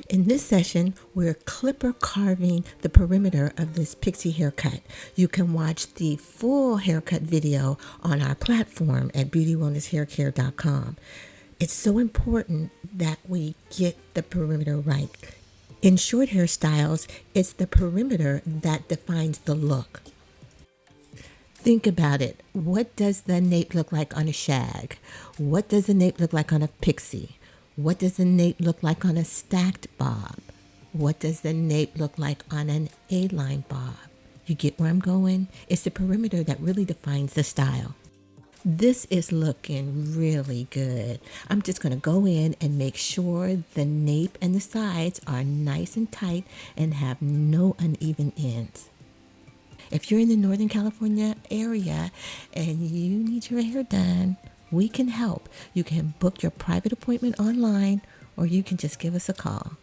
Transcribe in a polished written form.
In this session, we're clipper carving the perimeter of this pixie haircut. You can watch the full haircut video on our platform at beautywellnesshaircare.com. It's so important that we get the perimeter right. In short hairstyles, it's the perimeter that defines the look. Think about it. What does the nape look like on a shag? What does the nape look like on a pixie? What does the nape look like on a stacked bob? What does the nape look like on an A-line bob? You get where I'm going? It's the perimeter that really defines the style. This is looking really good. I'm just going to go in and make sure the nape and the sides are nice and tight and have no uneven ends. If you're in the Northern California area and you need your hair done, we can help. You can book your private appointment online or you can just give us a call.